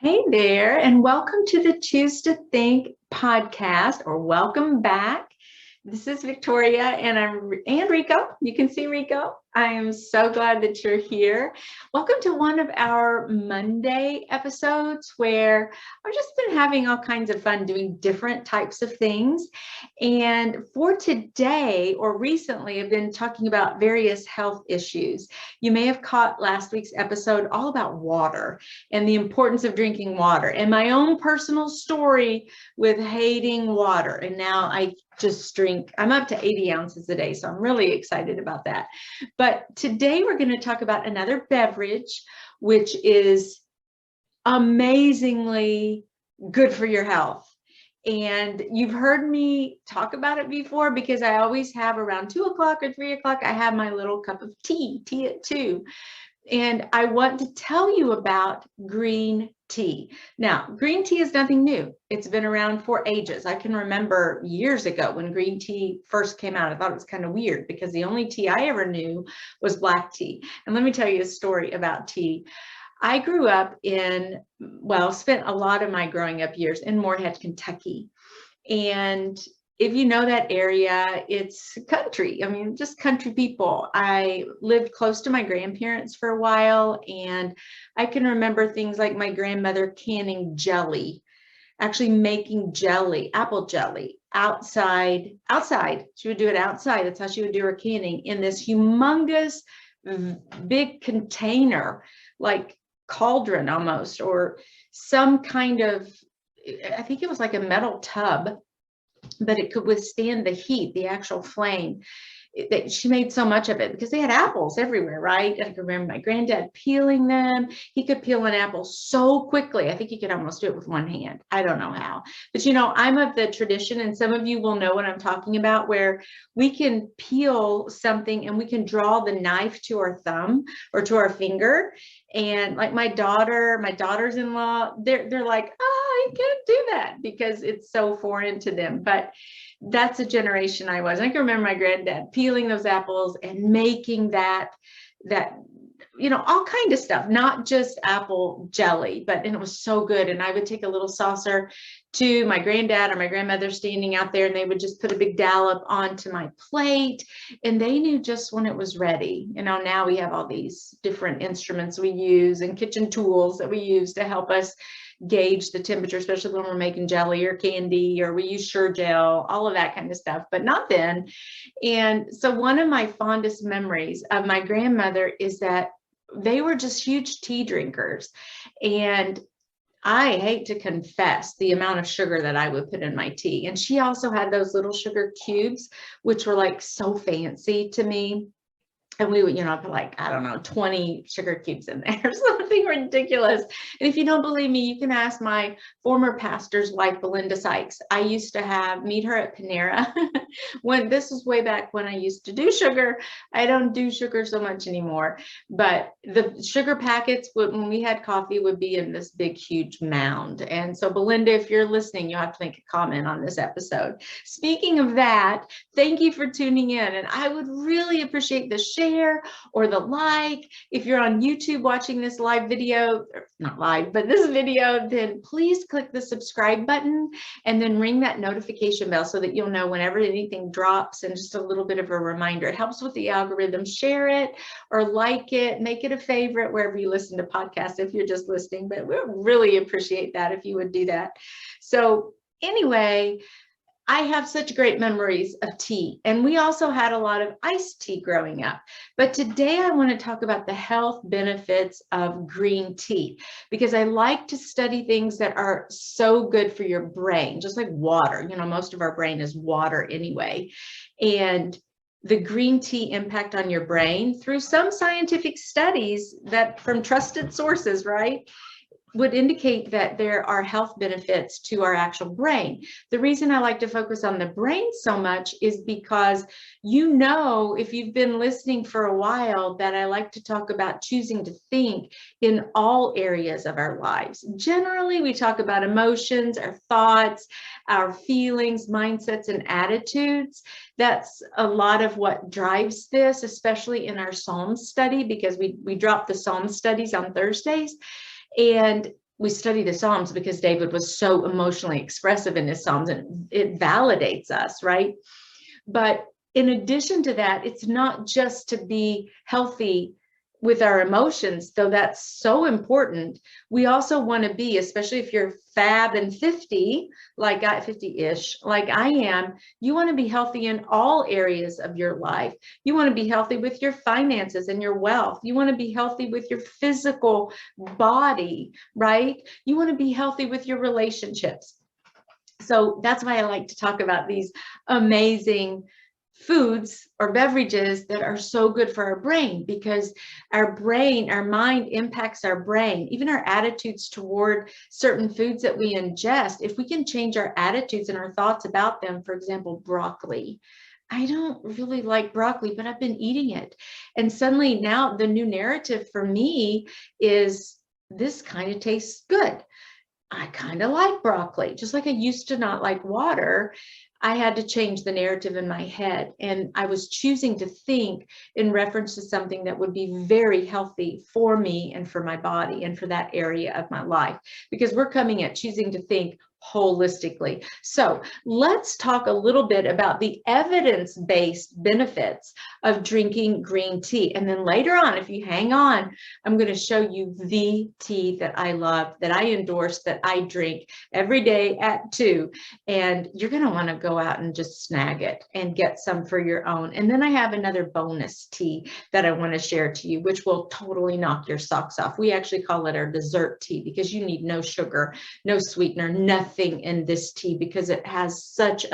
Hey there, and welcome to the Choose to Think podcast, or welcome back. This is Victoria, and Rico. You can see Rico. I am so glad that you're here. Welcome to one of our Monday episodes where I've just been having all kinds of fun doing different types of things. And for today, or recently, I've been talking about various health issues. You may have caught last week's episode all about water and the importance of drinking water, and my own personal story with hating water. And now I just drink, I'm up to 80 ounces a day, so I'm really excited about that. But today we're going to talk about another beverage, which is amazingly good for your health. And you've heard me talk about it before because I always have around 2 o'clock or 3 o'clock, I have my little cup of tea at 2. And I want to tell you about green tea. Now, green tea is nothing new. It's been around for ages. I can remember years ago when green tea first came out, I thought it was kind of weird because the only tea I ever knew was black tea. And let me tell you a story about tea. I grew up spent a lot of my growing up years in Morehead, Kentucky. And if you know that area, it's country. I mean, just country people. I lived close to my grandparents for a while, and I can remember things like my grandmother canning jelly, actually making jelly, apple jelly, outside. She would do it outside. That's how she would do her canning, in this humongous big container, like cauldron almost, or some kind of, I think it was like a metal tub, but it could withstand the heat, the actual flame. That she made so much of it because they had apples everywhere, right? I can remember my granddad peeling them. He could peel an apple so quickly. I think he could almost do it with one hand. I don't know how. But I'm of the tradition, and some of you will know what I'm talking about, where we can peel something and we can draw the knife to our thumb or to our finger. And like my daughters-in-law, they're like, I can't do that because it's so foreign to them. But that's a generation I was. I can remember my granddad peeling those apples and making that all kind of stuff, not just apple jelly, and it was so good. And I would take a little saucer to my granddad or my grandmother standing out there, and they would just put a big dollop onto my plate, and they knew just when it was ready. Now we have all these different instruments we use and kitchen tools that we use to help us gauge the temperature, especially when we're making jelly or candy, or we use Sure-Gel, all of that kind of stuff, but not then. And so one of my fondest memories of my grandmother is that they were just huge tea drinkers. And I hate to confess the amount of sugar that I would put in my tea. And she also had those little sugar cubes, which were like so fancy to me. And we would, put like, I don't know, 20 sugar cubes in there, something ridiculous. And if you don't believe me, you can ask my former pastor's wife, Belinda Sykes. I used to meet her at Panera. This was way back when I used to do sugar. I don't do sugar so much anymore. But the sugar packets, when we had coffee, would be in this big, huge mound. And so, Belinda, if you're listening, you'll have to make a comment on this episode. Speaking of that, thank you for tuning in. And I would really appreciate the share or the like. If you're on YouTube watching this live video, not live, but this video, then please click the subscribe button and then ring that notification bell so that you'll know whenever anything drops, and just a little bit of a reminder. It helps with the algorithm. Share it or like it, make it a favorite wherever you listen to podcasts if you're just listening, but we really appreciate that if you would do that. So anyway, I have such great memories of tea, and we also had a lot of iced tea growing up. But today I want to talk about the health benefits of green tea, because I like to study things that are so good for your brain, just like water. Most of our brain is water anyway. And the green tea impact on your brain through some scientific studies that from trusted sources, right, would indicate that there are health benefits to our actual brain. The reason I like to focus on the brain so much is because if you've been listening for a while, that I like to talk about choosing to think in all areas of our lives. Generally, we talk about emotions, our thoughts, our feelings, mindsets, and attitudes. That's a lot of what drives this, especially in our Psalms study, because we drop the Psalm studies on Thursdays. And we study the Psalms because David was so emotionally expressive in his Psalms, and it validates us, right? But in addition to that, it's not just to be healthy with our emotions, though that's so important. We also want to be, especially if you're fab and 50, like 50-ish, like I am, you want to be healthy in all areas of your life. You want to be healthy with your finances and your wealth. You want to be healthy with your physical body, right? You want to be healthy with your relationships. So that's why I like to talk about these amazing foods or beverages that are so good for our brain, because our brain, our mind impacts our brain, even our attitudes toward certain foods that we ingest. If we can change our attitudes and our thoughts about them, for example, broccoli. I don't really like broccoli, but I've been eating it. And suddenly now the new narrative for me is this kind of tastes good. I kind of like broccoli, just like I used to not like water. I had to change the narrative in my head, and I was choosing to think in reference to something that would be very healthy for me and for my body and for that area of my life, because we're coming at choosing to think holistically. So let's talk a little bit about the evidence-based benefits of drinking green tea. And then later on, if you hang on, I'm going to show you the tea that I love, that I endorse, that I drink every day at 2. And you're going to want to go out and just snag it and get some for your own. And then I have another bonus tea that I want to share to you, which will totally knock your socks off. We actually call it our dessert tea, because you need no sugar, no sweetener, nothing in this tea, because it has such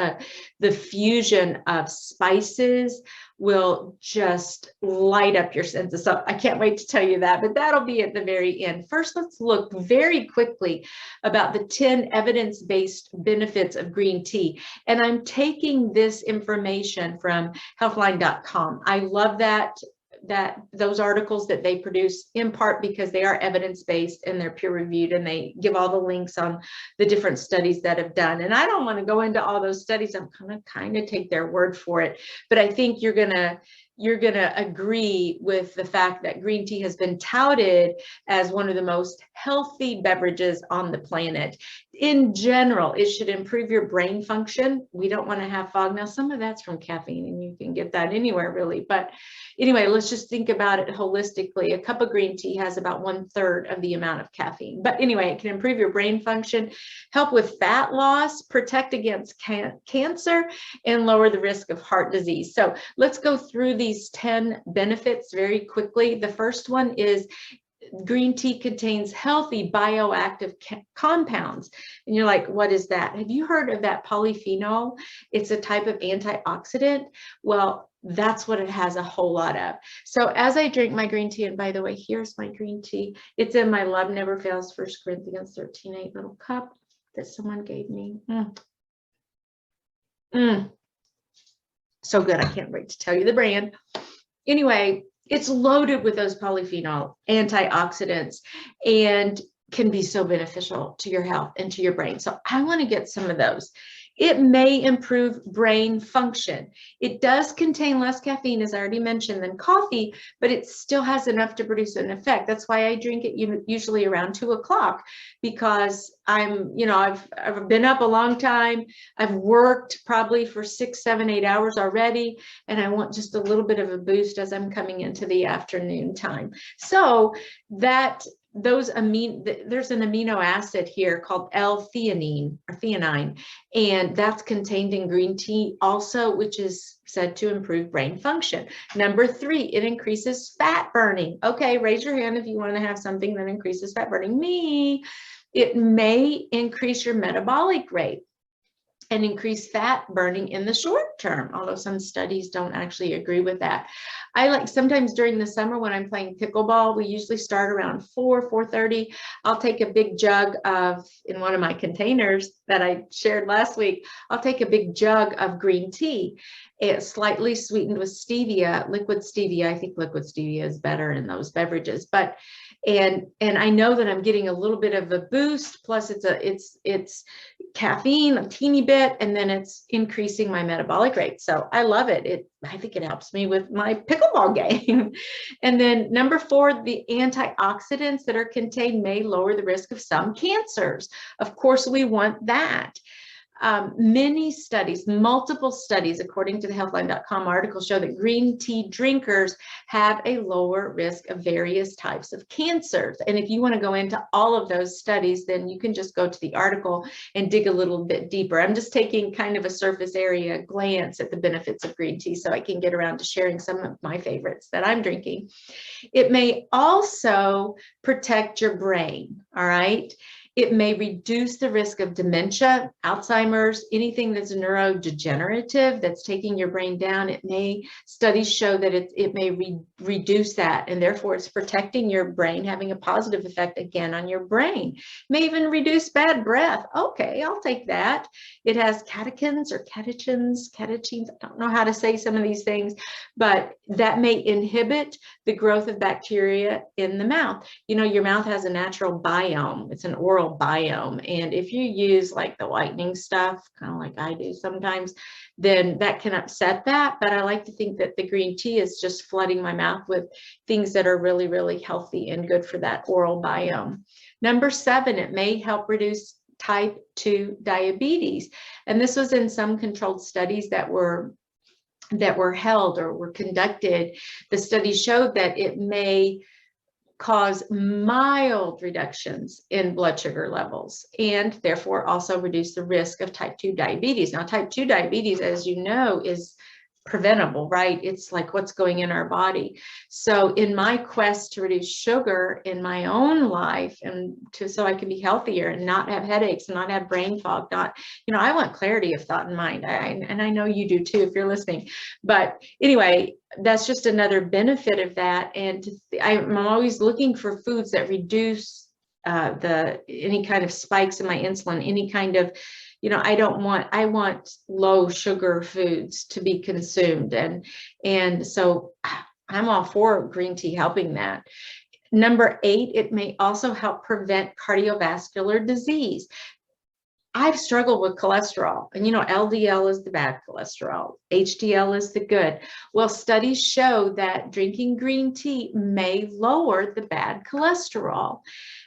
the fusion of spices will just light up your senses. So I can't wait to tell you that, but that'll be at the very end. First, let's look very quickly about the 10 evidence-based benefits of green tea. And I'm taking this information from healthline.com. I love that those articles that they produce, in part because they are evidence-based and they're peer-reviewed, and they give all the links on the different studies that have done. And I don't want to go into all those studies. I'm gonna kind of take their word for it, but I think you're gonna agree with the fact that green tea has been touted as one of the most healthy beverages on the planet. In general, it should improve your brain function. We don't want to have fog. Now, some of that's from caffeine, and you can get that anywhere really. But anyway, let's just think about it holistically. A cup of green tea has about 1/3 of the amount of caffeine. But anyway, it can improve your brain function, help with fat loss, protect against cancer, and lower the risk of heart disease. So let's go through these 10 benefits very quickly. The first one is green tea contains healthy bioactive compounds. And you're like, what is that? Have you heard of that polyphenol? It's a type of antioxidant. Well, that's what it has a whole lot of. So as I drink my green tea, and by the way, here's my green tea. It's in my Love Never Fails 1 Corinthians 13:8 little cup that someone gave me. So good. I can't wait to tell you the brand. Anyway, it's loaded with those polyphenol antioxidants and can be so beneficial to your health and to your brain. So I want to get some of those. It may improve brain function. It does contain less caffeine, as I already mentioned, than coffee, but it still has enough to produce an effect. That's why I drink it usually around 2 o'clock, because I've been up a long time. I've worked probably for 6, 7, 8 hours already, and I want just a little bit of a boost as I'm coming into the afternoon time. So there's an amino acid here called L-theanine or theanine, and that's contained in green tea also, which is said to improve brain function. Number 3, it increases fat burning. Okay, raise your hand if you want to have something that increases fat burning. Me. It may increase your metabolic rate and increase fat burning in the short term, although some studies don't actually agree with that. I like sometimes during the summer when I'm playing pickleball, we usually start around 4:30. I'll take a big jug of, in one of my containers that I shared last week, I'll take a big jug of green tea. It's slightly sweetened with stevia, liquid stevia. I think liquid stevia is better in those beverages, but And I know that I'm getting a little bit of a boost, plus it's caffeine, a teeny bit, and then it's increasing my metabolic rate. So I love it. I think it helps me with my pickleball game. And then number 4, the antioxidants that are contained may lower the risk of some cancers. Of course, we want that. Many studies, multiple studies, according to the healthline.com article, show that green tea drinkers have a lower risk of various types of cancers. And if you want to go into all of those studies, then you can just go to the article and dig a little bit deeper. I'm just taking kind of a surface area glance at the benefits of green tea so I can get around to sharing some of my favorites that I'm drinking. It may also protect your brain, all right? It may reduce the risk of dementia, Alzheimer's, anything that's neurodegenerative that's taking your brain down. Studies show that it may reduce that, and therefore it's protecting your brain, having a positive effect again on your brain. It may even reduce bad breath. Okay, I'll take that. It has catechins or catechins. I don't know how to say some of these things, but that may inhibit the growth of bacteria in the mouth. You know, your mouth has a natural biome. It's an oral biome. And if you use like the whitening stuff, kind of like I do sometimes, then that can upset that. But I like to think that the green tea is just flooding my mouth with things that are really, really healthy and good for that oral biome. Number 7, it may help reduce type 2 diabetes. And this was in some controlled studies that were held or were conducted. The study showed that it may cause mild reductions in blood sugar levels and therefore also reduce the risk of type 2 diabetes. Now, type 2 diabetes, as you know, is preventable, right? It's like what's going in our body. So in my quest to reduce sugar in my own life and so I can be healthier and not have headaches and not have brain fog, I want clarity of thought and mind. And I know you do too, if you're listening. But anyway, that's just another benefit of that. And I'm always looking for foods that reduce any kind of spikes in my insulin, any kind of, I want low sugar foods to be consumed. And so I'm all for green tea helping that. Number 8, it may also help prevent cardiovascular disease. I've struggled with cholesterol, and LDL is the bad cholesterol, HDL is the good. Well, studies show that drinking green tea may lower the bad cholesterol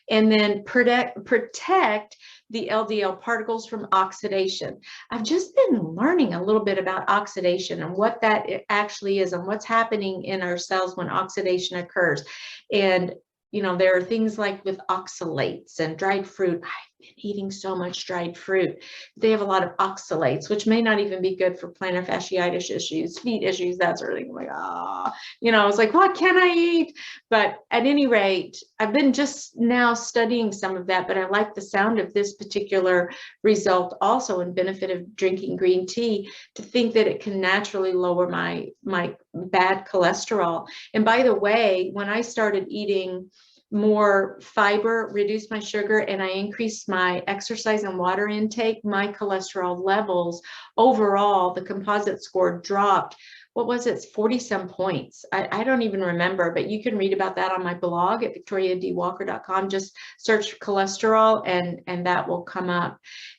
and then protect the LDL particles from oxidation. I've just been learning a little bit about oxidation and what that actually is and what's happening in our cells when oxidation occurs. And there are things like with oxalates and dried fruit. I've been eating so much dried fruit. They have a lot of oxalates, which may not even be good for plantar fasciitis issues, feet issues, that sort of thing. I'm like, I was like, what can I eat? But at any rate, I've been just now studying some of that, but I like the sound of this particular result also and benefit of drinking green tea, to think that it can naturally lower my bad cholesterol. And by the way, when I started eating more fiber, reduced my sugar, and I increased my exercise and water intake, my cholesterol levels overall, the composite score dropped. What was it? 40 some points. I don't even remember, but you can read about that on my blog at victoriadwalker.com. Just search cholesterol and that will come up.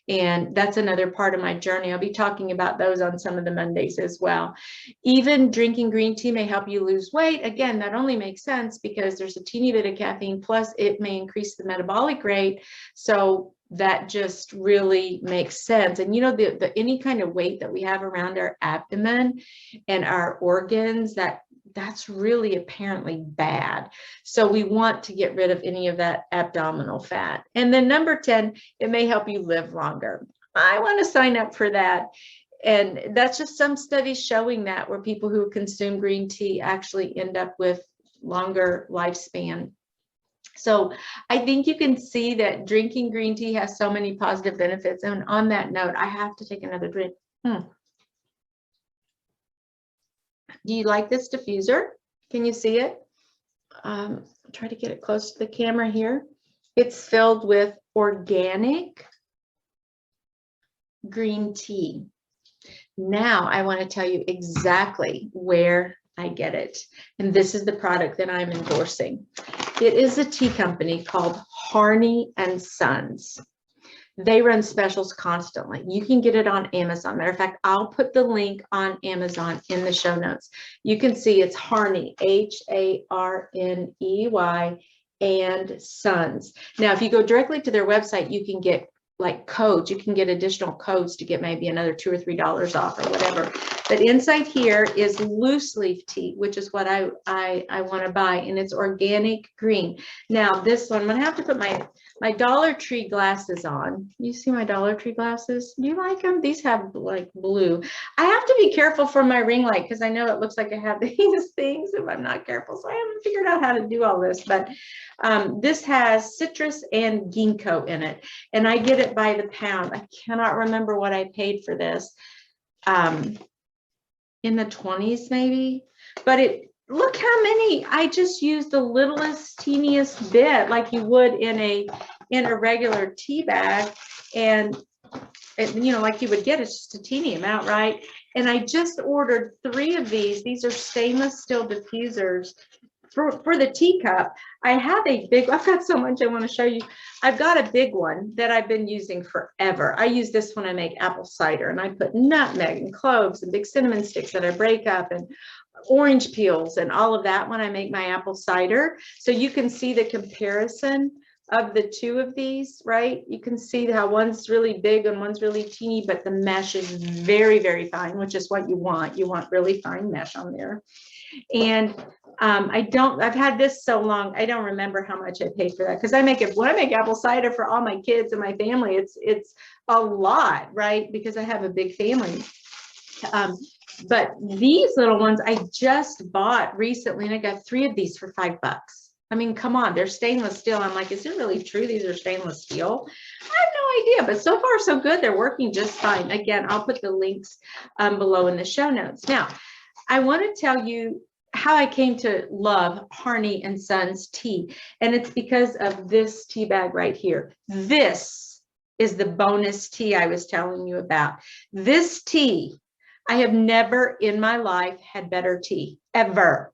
And that's another part of my journey. I'll be talking about those on some of the Mondays as well. Even drinking green tea may help you lose weight. Again, that only makes sense because there's a teeny bit of caffeine, plus it may increase the metabolic rate. So that just really makes sense. And the any kind of weight that we have around our abdomen and our organs, that's really apparently bad. So we want to get rid of any of that abdominal fat. And then number 10, it may help you live longer. I want to sign up for that. And that's just some studies showing that, where people who consume green tea actually end up with longer lifespan. So I think you can see that drinking green tea has so many positive benefits. And on that note, I have to take another drink. Do you like this diffuser? Can you see it? Try to get it close to the camera here. It's filled with organic green tea. Now I want to tell you exactly where I get it. And this is the product that I'm endorsing. It is a tea company called Harney and Sons. They run specials constantly. You can get it on Amazon. Matter of fact, I'll put the link on Amazon in the show notes. You can see it's Harney, Harney and Sons. Now, if you go directly to their website, you can get like codes. You can get additional codes to get maybe another $2 or $3 off or whatever. But inside here is loose leaf tea, which is what I want to buy, and it's organic green. Now this one, I'm gonna have to put my Dollar Tree glasses on. You see my Dollar Tree glasses? Do you like them? These have like blue. I have to be careful for my ring light because I know it looks like I have these things if I'm not careful. So I haven't figured out how to do all this, but this has citrus and ginkgo in it, and I get it by the pound. I cannot remember what I paid for this. In the 20s maybe, but look how many. I just used the littlest, teeniest bit like you would in a regular tea bag, and you know, like you would get, it's just a teeny amount, right? And I just ordered 3 of these. These are stainless steel diffusers for the teacup. I have a big, I've got so much I want to show you. I've got a big one that I've been using forever. I use this when I make apple cider, and I put nutmeg and cloves and big cinnamon sticks that I break up and orange peels and all of that when I make my apple cider. So you can see the comparison of the 2 of these, right? You can see how one's really big and one's really teeny, but the mesh is very, very fine, which is what you want. You want really fine mesh on there. And I've had this so long, I don't remember how much I paid for that, because when I make apple cider for all my kids and my family, it's a lot, right? Because I have a big family. But these little ones I just bought recently, and I got 3 of these for $5. I mean, come on, they're stainless steel. I'm like, is it really true these are stainless steel? I have no idea, but so far so good. They're working just fine. Again, I'll put the links below in the show notes. Now, I want to tell you how I came to love Harney and Sons tea, and it's because of this tea bag right here. This is the bonus tea I was telling you about. This tea, I have never in my life had better tea, ever.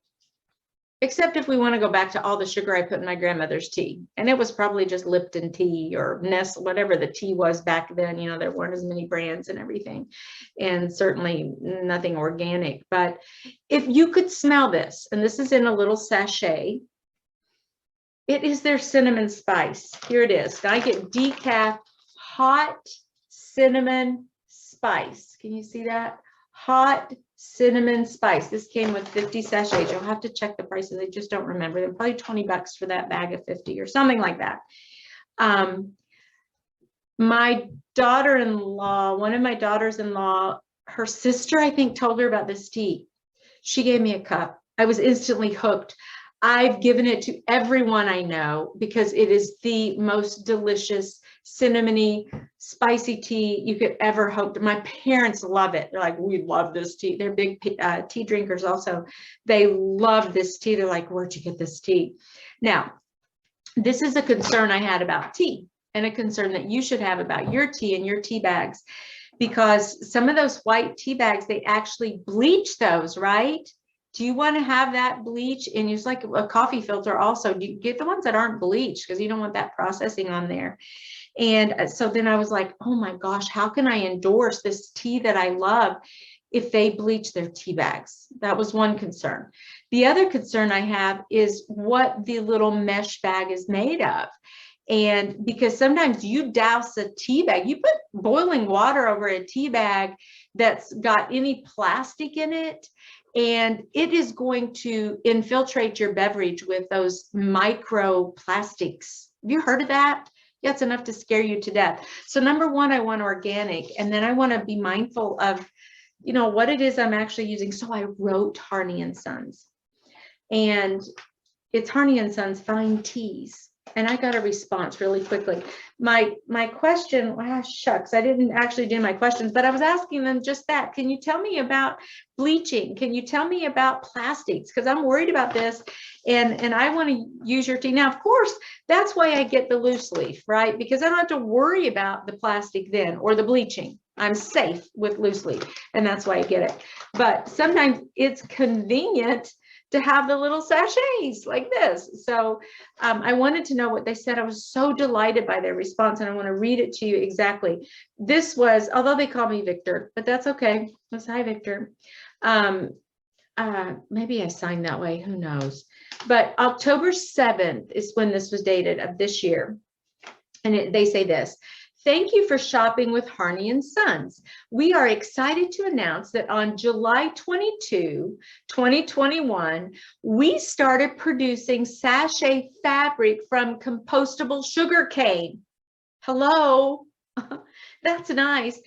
Except if we want to go back to all the sugar I put in my grandmother's tea. And it was probably just Lipton tea or Nestle, whatever the tea was back then. You know, there weren't as many brands and everything. And certainly nothing organic. But if you could smell this, and this is in a little sachet, it is their cinnamon spice. Here it is. Now I get decaf hot cinnamon spice. Can you see that? Hot cinnamon spice. This came with 50 sachets. You'll have to check the prices. I just don't remember. They're probably $20 for that bag of 50 or something like that. My daughter-in-law, one of my daughters-in-law, her sister, I think, told her about this tea. She gave me a cup. I was instantly hooked. I've given it to everyone I know because it is the most delicious, cinnamony, spicy tea you could ever hope to. My parents love it. They're like, we love this tea. They're big tea drinkers also. They love this tea. They're like, where'd you get this tea? Now, this is a concern I had about tea, and a concern that you should have about your tea and your tea bags, because some of those white tea bags, they actually bleach those, right? Do you want to have that bleach? And use like a coffee filter also. Do you get the ones that aren't bleached, because you don't want that processing on there? And so then I was like, oh my gosh, how can I endorse this tea that I love if they bleach their tea bags? That was one concern. The other concern I have is what the little mesh bag is made of. And because sometimes you douse a tea bag, you put boiling water over a tea bag that's got any plastic in it, and it is going to infiltrate your beverage with those microplastics. Have you heard of that? Yeah, it's enough to scare you to death. So number one, I want organic, and then I want to be mindful of, you know, what it is I'm actually using. So I wrote Harney and Sons, and it's Harney and Sons Fine Teas. And I got a response really quickly. My question, shucks, I didn't actually do my questions, but I was asking them just that. Can you tell me about bleaching? Can you tell me about plastics? Because I'm worried about this, and I want to use your tea. Now, of course, that's why I get the loose leaf, right? Because I don't have to worry about the plastic then or the bleaching. I'm safe with loose leaf, and that's why I get it. But sometimes it's convenient to have the little sachets like this. So I wanted to know what they said. I was so delighted by their response, and I want to read it to you exactly. This was, although they call me Victor, but that's okay. That's hi, Victor. Maybe I signed that way, who knows? But October 7th is when this was dated of this year. And they say this: thank you for shopping with Harney and Sons. We are excited to announce that on July 22, 2021, we started producing sachet fabric from compostable sugar cane. Hello, that's nice.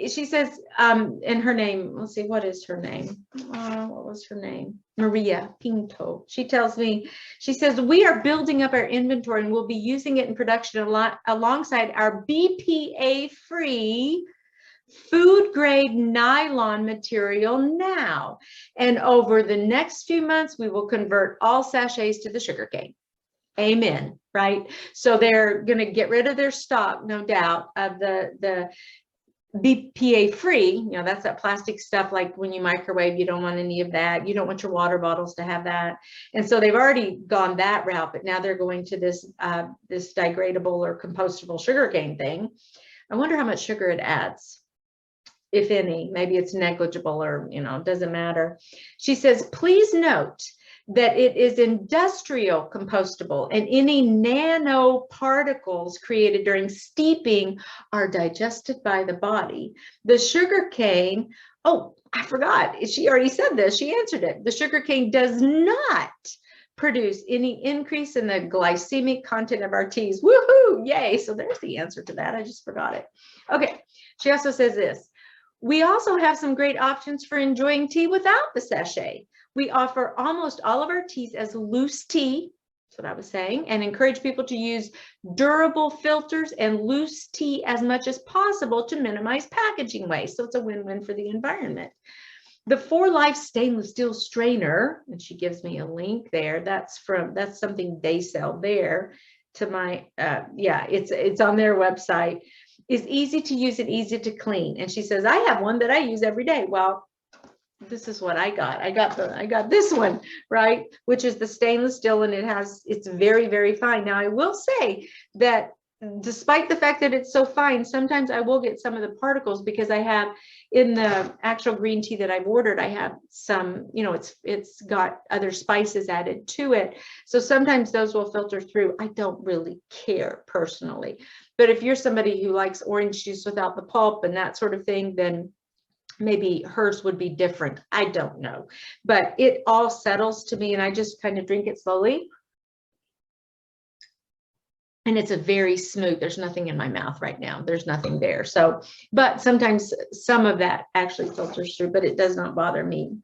She says, in her name, let's see, what is her name? What was her name? Maria Pinto. She tells me, she says, we are building up our inventory and we'll be using it in production alongside our BPA-free food grade nylon material now. And over the next few months, we will convert all sachets to the sugarcane. Amen, right? So they're going to get rid of their stock, no doubt, of the BPA free, you know, that's that plastic stuff, like when you microwave, you don't want any of that. You don't want your water bottles to have that. And so they've already gone that route, but now they're going to this this degradable or compostable sugarcane thing. I wonder how much sugar it adds, if any. Maybe it's negligible, or, you know, doesn't matter. She says, please note that it is industrial compostable, and any nanoparticles created during steeping are digested by the body. The sugar cane, oh, I forgot, she already said this, she answered it. The sugar cane does not produce any increase in the glycemic content of our teas. Woohoo, yay. So there's the answer to that. I just forgot it. Okay, she also says this: we also have some great options for enjoying tea without the sachet. We offer almost all of our teas as loose tea, that's what I was saying, and encourage people to use durable filters and loose tea as much as possible to minimize packaging waste. So it's a win-win for the environment. The 4Life stainless steel strainer, and she gives me a link there, that's something they sell there to my, yeah, it's on their website, is easy to use and easy to clean. And she says, I have one that I use every day. Well, this is what I got. I got this one, right? Which is the stainless steel, and it's very, very fine. Now, I will say that despite the fact that it's so fine, sometimes I will get some of the particles, because I have in the actual green tea that I've ordered, I have some, you know, it's got other spices added to it. So sometimes those will filter through. I don't really care personally, but if you're somebody who likes orange juice without the pulp and that sort of thing, then maybe hers would be different. I don't know, but it all settles to me, and I just kind of drink it slowly. And it's a very smooth, there's nothing in my mouth right now. There's nothing there. So, but sometimes some of that actually filters through, but it does not bother me.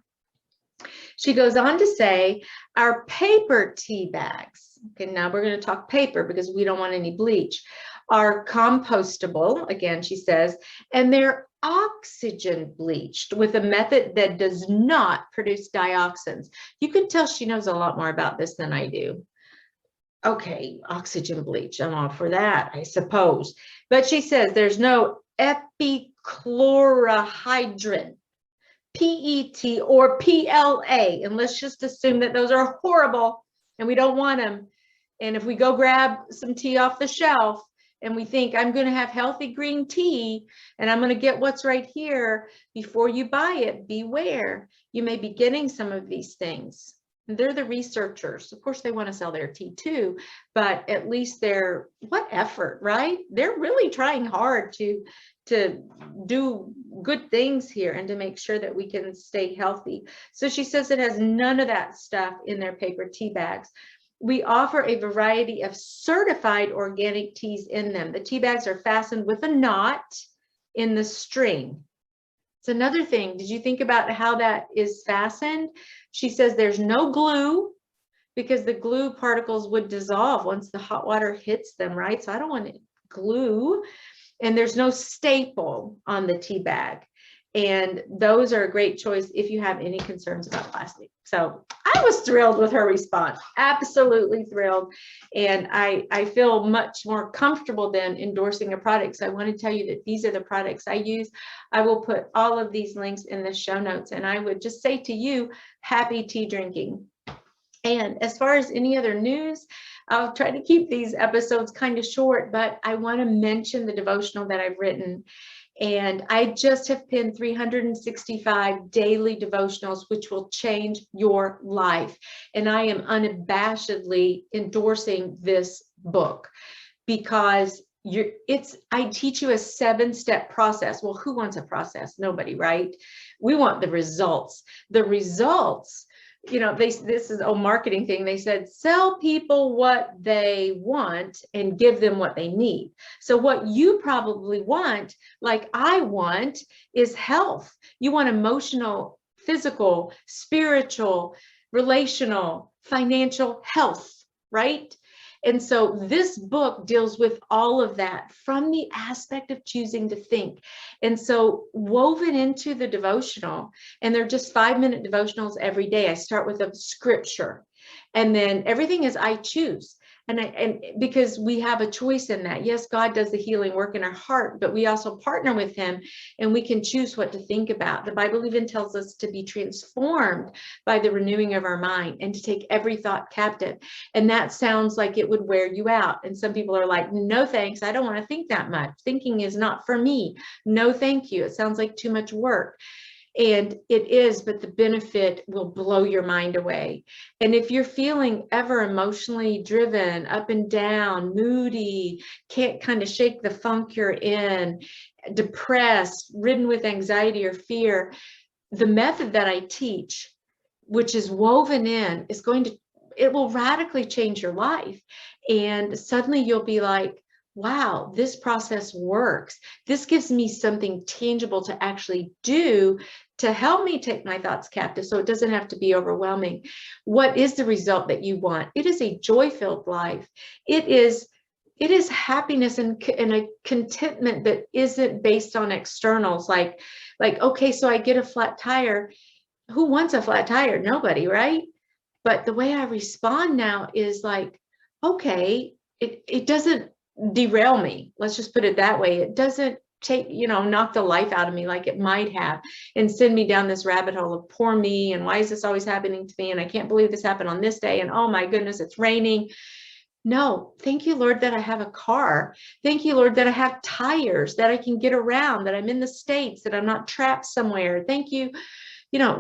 She goes on to say, our paper tea bags, okay, now we're going to talk paper because we don't want any bleach, are compostable, again, she says, and they're oxygen bleached with a method that does not produce dioxins. You can tell she knows a lot more about this than I do. Okay, oxygen bleach, I'm all for that, I suppose. But she says there's no epichlorohydrin, PET or PLA, and let's just assume that those are horrible and we don't want them. And if we go grab some tea off the shelf and we think I'm going to have healthy green tea and I'm going to get what's right here, before you buy it, beware. You may be getting some of these things. They're the researchers. Of course, they want to sell their tea too, but at least they're, what effort, right? They're really trying hard to do good things here and to make sure that we can stay healthy. So she says it has none of that stuff in their paper tea bags. We offer a variety of certified organic teas in them. The tea bags are fastened with a knot in the string. It's another thing. Did you think about how that is fastened? She says there's no glue, because the glue particles would dissolve once the hot water hits them, right? So I don't want glue. And there's no staple on the tea bag. And those are a great choice if you have any concerns about plastic. So I was thrilled with her response, absolutely thrilled. And I feel much more comfortable then endorsing a product. So I want to tell you that these are the products I use. I will put all of these links in the show notes. And I would just say to you, happy tea drinking. And as far as any other news, I'll try to keep these episodes kind of short, but I want to mention the devotional that I've written. And I just have pinned 365 daily devotionals, which will change your life. And I am unabashedly endorsing this book because I teach you a 7-step process. Well, who wants a process? Nobody, right? We want the results. The results, this is a marketing thing. They said, sell people what they want and give them what they need. So what you probably want, like I want, is health. You want emotional, physical, spiritual, relational, financial health, right? And so this book deals with all of that from the aspect of choosing to think. And so woven into the devotional, and they're just 5-minute devotionals every day. I start with a scripture, and then everything is I choose. And because we have a choice in that. Yes, God does the healing work in our heart, but we also partner with him and we can choose what to think about. The Bible even tells us to be transformed by the renewing of our mind and to take every thought captive. And that sounds like it would wear you out. And some people are like, no, thanks. I don't want to think that much. Thinking is not for me. No, thank you. It sounds like too much work. And it is, but the benefit will blow your mind away. And if you're feeling ever emotionally driven, up and down, moody, can't kind of shake the funk you're in, depressed, ridden with anxiety or fear, the method that I teach, which is woven in, it will radically change your life. And suddenly you'll be like, wow, this process works. This gives me something tangible to actually do to help me take my thoughts captive so it doesn't have to be overwhelming. What is the result that you want? It is a joy-filled life. It is happiness and a contentment that isn't based on externals. Like, okay, so I get a flat tire. Who wants a flat tire? Nobody, right? But the way I respond now is like, okay, it doesn't derail me. Let's just put it that way. It doesn't knock the life out of me like it might have and send me down this rabbit hole of poor me. And why is this always happening to me? And I can't believe this happened on this day. And oh my goodness, it's raining. No, thank you, Lord, that I have a car. Thank you, Lord, that I have tires, that I can get around, that I'm in the States, that I'm not trapped somewhere. Thank you.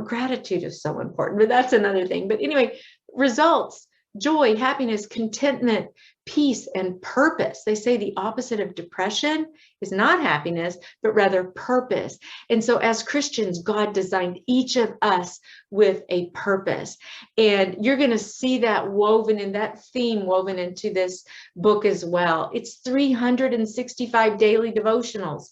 Gratitude is so important, but that's another thing. But anyway, results, joy, happiness, contentment, peace, and purpose. They say the opposite of depression is not happiness, but rather purpose. And so as Christians, God designed each of us with a purpose. And you're going to see that woven in, that theme woven into this book as well. It's 365 daily devotionals,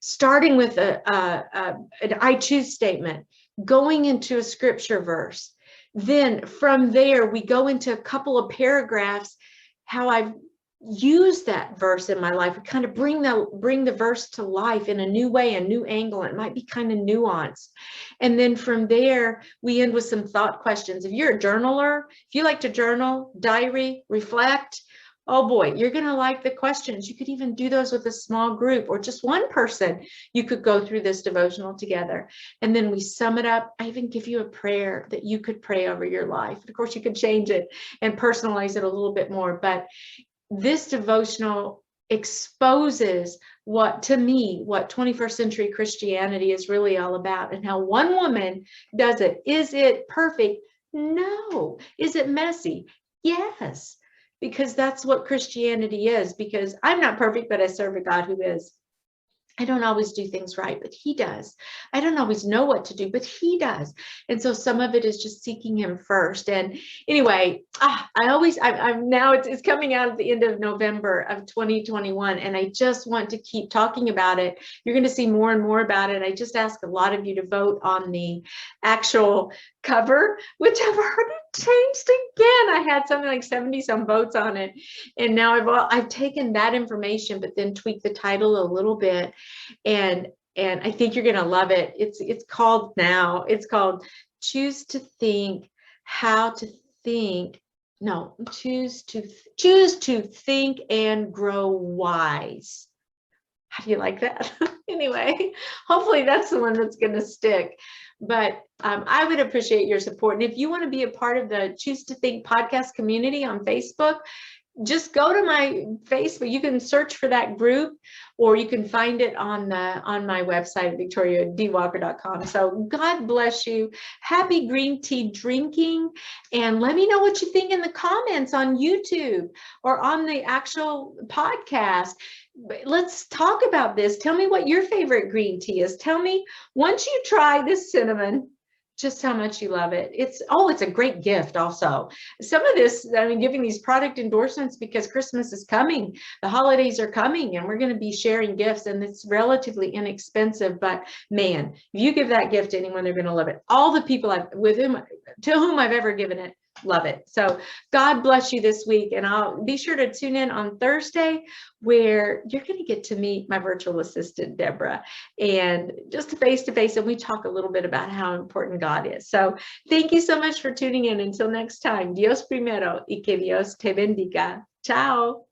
starting with an I choose statement, going into a scripture verse. Then from there, we go into a couple of paragraphs, how I've used that verse in my life. We kind of bring the verse to life in a new way, a new angle. It might be kind of nuanced. And then from there, we end with some thought questions. If you're a journaler, if you like to journal, diary, reflect, oh boy, you're going to like the questions. You could even do those with a small group or just one person. You could go through this devotional together. And then we sum it up. I even give you a prayer that you could pray over your life. Of course, you could change it and personalize it a little bit more. But this devotional exposes what 21st century Christianity is really all about and how one woman does it. Is it perfect? No. Is it messy? Yes. Because that's what Christianity is, because I'm not perfect, but I serve a God who is. I don't always do things right, but he does. I don't always know what to do, but he does. And so some of it is just seeking him first. And anyway, I'm now it's coming out at the end of November of 2021. And I just want to keep talking about it. You're going to see more and more about it. I just ask a lot of you to vote on the actual cover, which I've heard it changed again. I had something like 70 some votes on it. And now I've taken that information, but then tweaked the title a little bit. And And I think you're going to love it. It's called Choose to Think How to Think. No, choose to think and grow wise. How do you like that? Anyway, hopefully that's the one that's going to stick. But I would appreciate your support. And if you want to be a part of the Choose to Think podcast community on Facebook, just go to my Facebook. You can search for that group, or you can find it on my website, victoriadwalker.com. So God bless you. Happy green tea drinking. And let me know what you think in the comments on YouTube or on the actual podcast. Let's talk about this. Tell me what your favorite green tea is. Tell me, once you try this cinnamon, just how much you love it. It's a great gift also. Some of this, I mean, giving these product endorsements because Christmas is coming, the holidays are coming, and we're going to be sharing gifts, and it's relatively inexpensive, but man, if you give that gift to anyone, they're going to love it. All the people to whom I've ever given it, love it. So God bless you this week, and I'll be sure to tune in on Thursday, where you're going to get to meet my virtual assistant, Deborah, and just face to face, and we talk a little bit about how important God is. So thank you so much for tuning in. Until next time, Dios primero y que Dios te bendiga. Ciao.